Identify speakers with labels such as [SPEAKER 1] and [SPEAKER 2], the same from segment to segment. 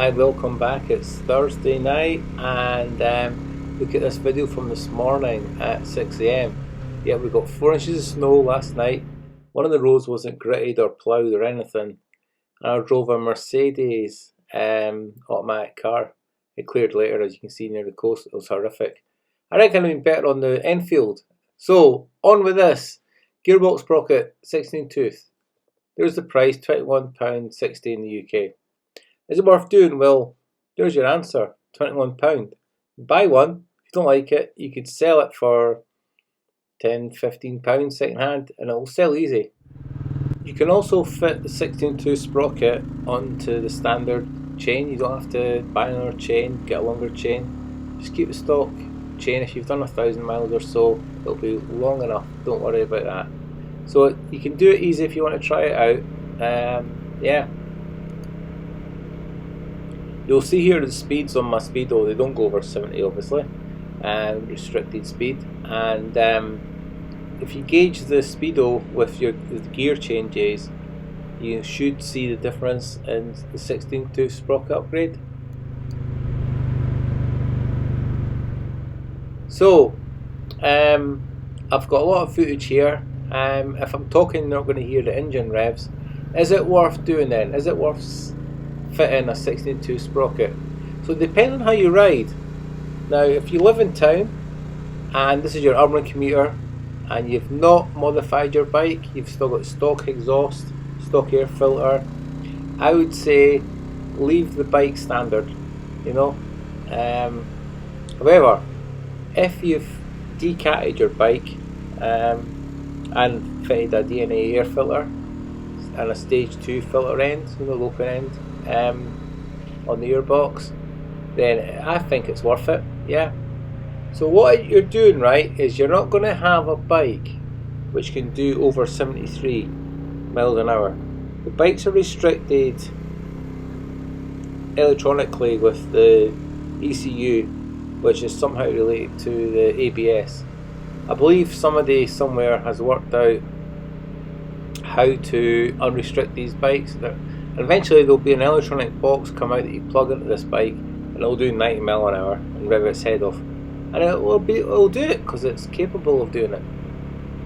[SPEAKER 1] Hi, welcome back. It's Thursday night and look at this video from this morning at 6 a.m. Yeah, we got 4 inches of snow last night. One of the roads wasn't gritted or ploughed or anything. And I drove a Mercedes automatic car. It cleared later, as you can see near the coast. It was horrific. I reckon I'd been better on the Enfield. So, on with this. Gearbox Sprocket 16 tooth. There's the price, £21.60 in the UK. Is it worth doing? Well, there's your answer, £21. Buy one. If you don't like it, you could sell it for £10, £15 second hand and it will sell easy. You can also fit the 16 tooth sprocket onto the standard chain. You don't have to buy another chain, get a longer chain. Just keep the stock chain. If you've done 1,000 miles or so, it'll be long enough. Don't worry about that. So you can do it easy if you want to try it out. Yeah. You'll see here the speeds on my speedo, they don't go over 70 obviously, restricted speed. And if you gauge the speedo with the gear changes, you should see the difference in the 16 tooth sprocket upgrade. So I've got a lot of footage here. If I'm talking, you're not going to hear the engine revs. Is it worth doing then? Is it worth fitting a 16 tooth sprocket? So depending on how you ride. Now if you live in town and this is your urban commuter and you've not modified your bike, you've still got stock exhaust, stock air filter, I would say leave the bike standard, you know. However, if you've decatted your bike and fitted a DNA air filter and a stage 2 filter end, you know, open end, on the gearbox, then I think it's worth it. Yeah. So what you're doing right is you're not going to have a bike which can do over 73 miles an hour. The bikes are restricted electronically with the ECU, which is somehow related to the ABS. I believe somebody somewhere has worked out how to unrestrict these bikes. And eventually there'll be an electronic box come out that you plug into this bike and it'll do 90 mile an hour and rev its head off. And it'll do it because it's capable of doing it.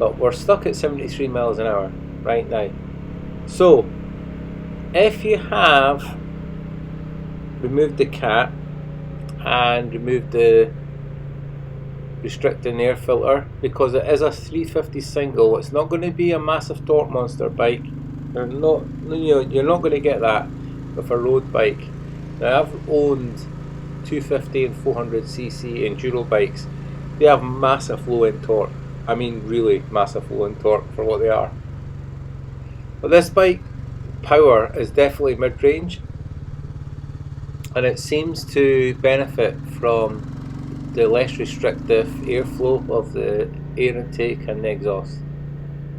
[SPEAKER 1] But we're stuck at 73 miles an hour right now. So if you have removed the cat and removed the restricting air filter, because it is a 350 single, it's not going to be a massive torque monster bike. You're not going to get that with a road bike. Now I've owned 250 and 400cc enduro bikes. They have massive low end torque. I mean really massive low end torque for what they are. But this bike power is definitely mid-range, and it seems to benefit from the less restrictive airflow of the air intake and the exhaust.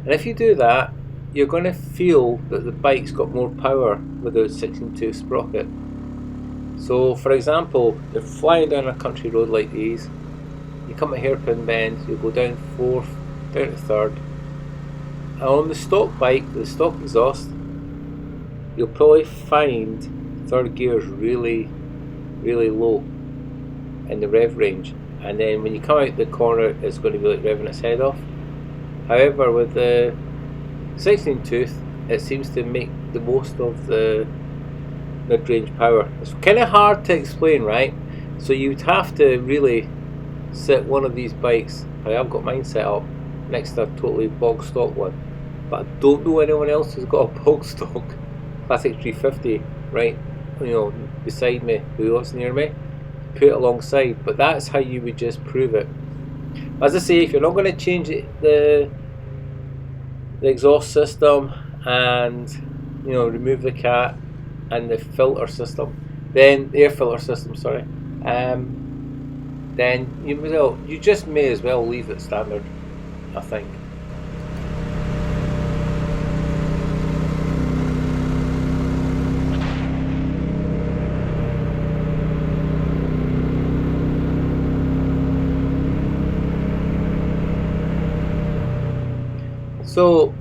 [SPEAKER 1] And if you do that, you're going to feel that the bike's got more power without 16 tooth sprocket. So for example, you're flying down a country road like these, you come a hairpin bend, you go down 4th, down to 3rd, and on the stock bike, the stock exhaust, you'll probably find 3rd gear is really low in the rev range, and then when you come out the corner it's going to be like revving its head off. However, with the 16 tooth, it seems to make the most of the mid-range power. It's kind of hard to explain, right? So you'd have to really set one of these bikes. I've got mine set up next to a totally bog stock one, but I don't know anyone else who's got a bog stock Classic 350 right, you know, beside me, who lives near me. Put it alongside, but that's how you would just prove it. As I say, if you're not going to change the exhaust system and, you know, remove the cat and the filter system, then the air filter system, sorry, then you just may as well leave it standard, I think. So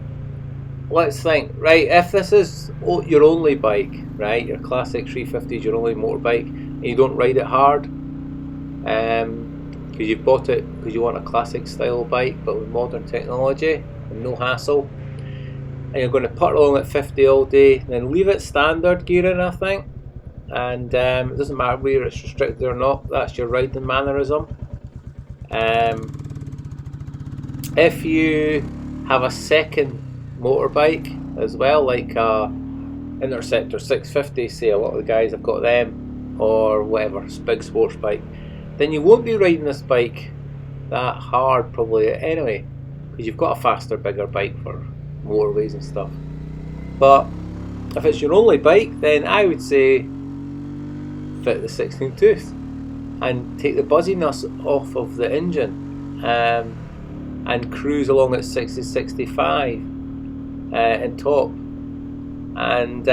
[SPEAKER 1] let's think, right, if this is your only bike, right, your classic 350 is your only motorbike, and you don't ride it hard, because you've bought it because you want a classic style bike but with modern technology and no hassle, and you're going to put along at 50 all day, then leave it standard gearing, I think, and it doesn't matter whether it's restricted or not, that's your riding mannerism. If you have a second motorbike as well, like a Interceptor 650, say a lot of the guys have got them, or whatever, big sports bike, then you won't be riding this bike that hard probably anyway, because you've got a faster, bigger bike for motorways and stuff. But if it's your only bike, then I would say fit the 16 tooth and take the buzziness off of the engine, and cruise along at 60-65 in top, and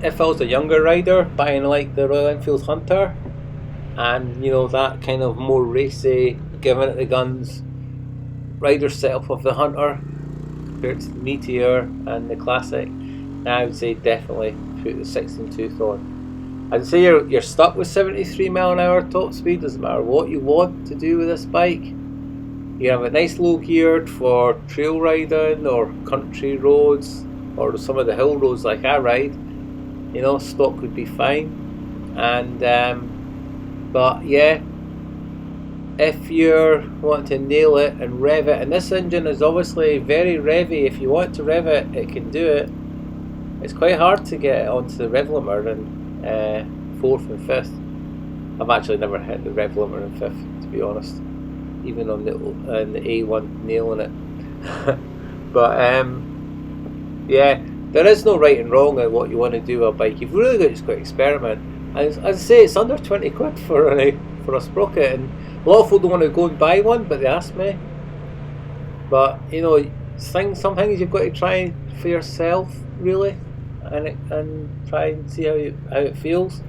[SPEAKER 1] if I was a younger rider buying like the Royal Enfield Hunter, and you know, that kind of more racy, giving it the guns rider setup of the Hunter compared to the Meteor and the Classic, I would say definitely put the 16 tooth on. I'd say you're stuck with 73 mph top speed, doesn't matter what you want to do with this bike. You have it nice low geared for trail riding or country roads or some of the hill roads like I ride. You know, stock would be fine. And but yeah, if you're wanting to nail it and rev it, and this engine is obviously very revvy, if you want to rev it, it can do it. It's quite hard to get it onto the rev limiter in 4th and 5th. I've actually never hit the rev limiter in 5th, to be honest, even on the A1 nailing it. But yeah, there is no right and wrong in what you want to do with a bike. You've really just got to experiment. And as I say, it's under 20 quid for a Sprocket, and a lot of people don't want to go and buy one, but they ask me. But you know, some things you've got to try for yourself, really, and try and see how it feels.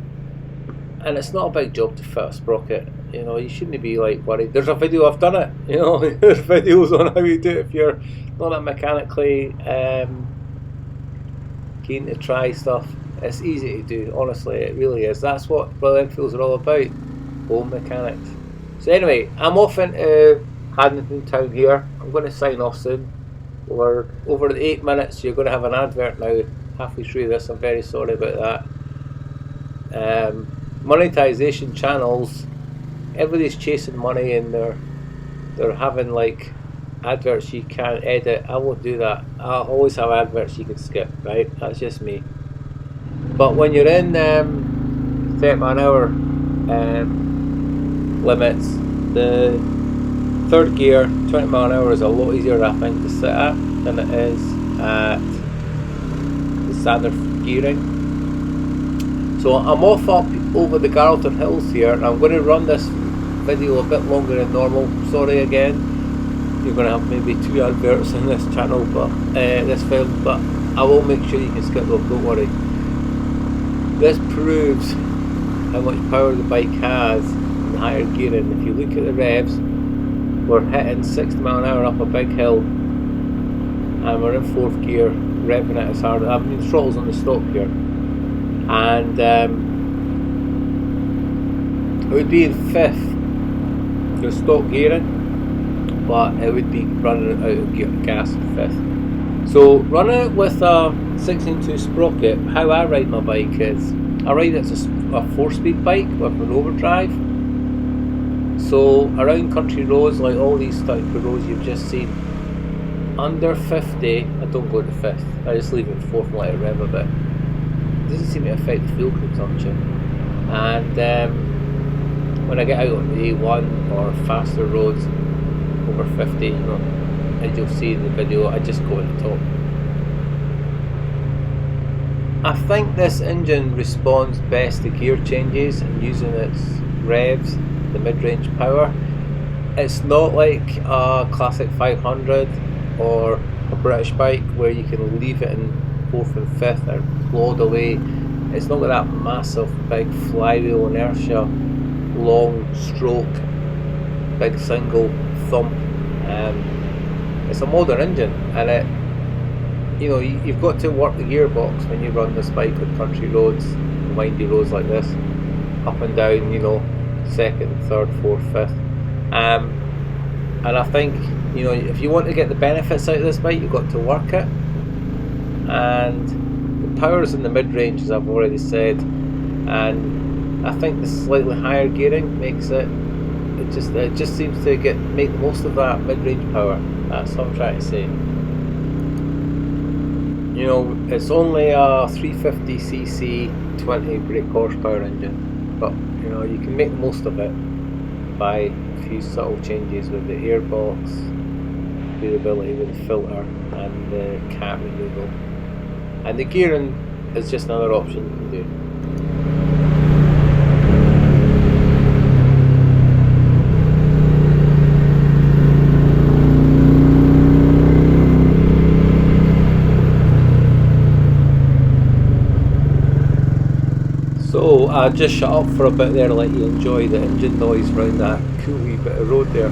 [SPEAKER 1] And it's not a big job to fit a Sprocket. You know, you shouldn't be like worried. There's a video, I've done it. You know, there's videos on how you do it if you're not that mechanically keen to try stuff. It's easy to do, honestly, it really is. That's what Royal Enfields are all about, home mechanics. So anyway, I'm off into Haddington Town here. I'm going to sign off soon. We're over the 8 minutes, you're going to have an advert now halfway through this. I'm very sorry about that. Monetization channels, everybody's chasing money, and they're having like adverts you can't edit. I won't do that. I'll always have adverts you can skip, right? That's just me. But when you're in 30 mph limits, the third gear, 20 mph is a lot easier, I think, to sit at than it is at the standard gearing. So I'm off up over the Garleton Hills here, and I'm going to run this video a bit longer than normal. Sorry again, you're going to have maybe 2 adverts in this channel, but this film, but I will make sure you can skip them, don't worry. This proves how much power the bike has in higher gearing. If you look at the revs, we're hitting 60 mph up a big hill, and we're in 4th gear, revving it as hard. I mean, throttle's on the stop here, and it would be in 5th, the stop gearing, but it would be running out of gas in 5th. So running it with a 16-tooth Sprocket, how I ride my bike is, I ride it as a 4-speed bike with an overdrive. So around country roads, like all these type of roads you've just seen, under 50, I don't go to 5th. I just leave it in 4th and let it rev a bit. It doesn't seem to affect the fuel consumption. And when I get out on the A1 or faster roads over 50, you know, as you'll see in the video, I just go at the top. I think this engine responds best to gear changes and using its revs, the mid-range power. It's not like a classic 500 or a British bike where you can leave it in 4th and 5th and plod away It's not got that massive big flywheel inertia, long stroke, big single thump. It's a modern engine, and you've got to work the gearbox when you run this bike on country roads, windy roads like this, up and down, second, third, fourth, fifth. And I think, if you want to get the benefits out of this bike, you've got to work it. And the power's in the mid-range, as I've already said, and I think the slightly higher gearing makes it just seems to make the most of that mid-range power. That's what I'm trying to say. It's only a 350cc 20 brake horsepower engine, but you can make the most of it by a few subtle changes with the airbox, durability with the filter, and the cap removal. And the gearing is just another option you can do. So I just shut up for a bit there to let you enjoy the engine noise around that cool wee bit of road there.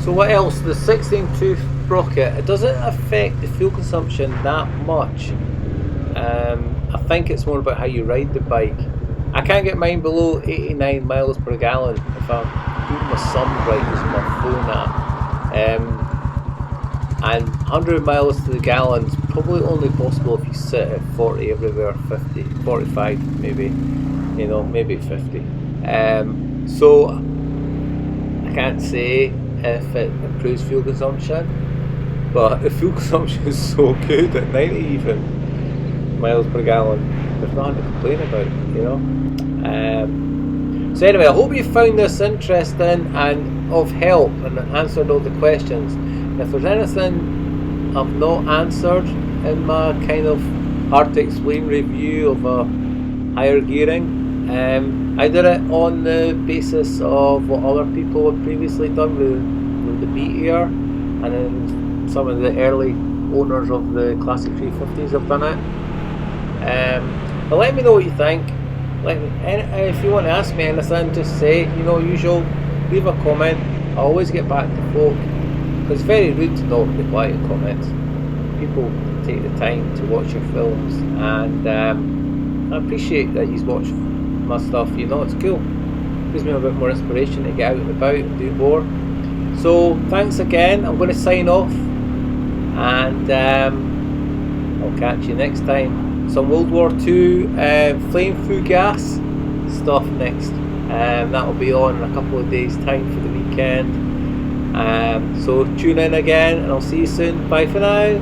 [SPEAKER 1] So what else? The 16-tooth sprocket, it doesn't affect the fuel consumption that much. I think it's more about how you ride the bike. I can't get mine below 89 miles per gallon if I'm doing my sums right using my phone app. And 100 miles to the gallon is probably only possible if you sit at 40 everywhere, 50, 45 maybe, maybe 50. So I can't say if it improves fuel consumption, but the fuel consumption is so good at 90 even miles per gallon, there's nothing to complain about, So anyway, I hope you found this interesting and of help and answered all the questions. If there's anything I've not answered in my kind of hard to explain review of a higher gearing, I did it on the basis of what other people had previously done with the Meteor, and then some of the early owners of the Classic 350s have done it. But let me know what you think. If you want to ask me anything, just say, usual, leave a comment. I always get back to folk. It's very rude to not reply to comments. People take the time to watch your films, and I appreciate that you watch my stuff. It's cool. Gives me a bit more inspiration to get out and about and do more. So thanks again. I'm going to sign off, and I'll catch you next time. Some World War II flame gas stuff next. That will be on in a couple of days' time for the weekend. So tune in again, and I'll see you soon. Bye for now.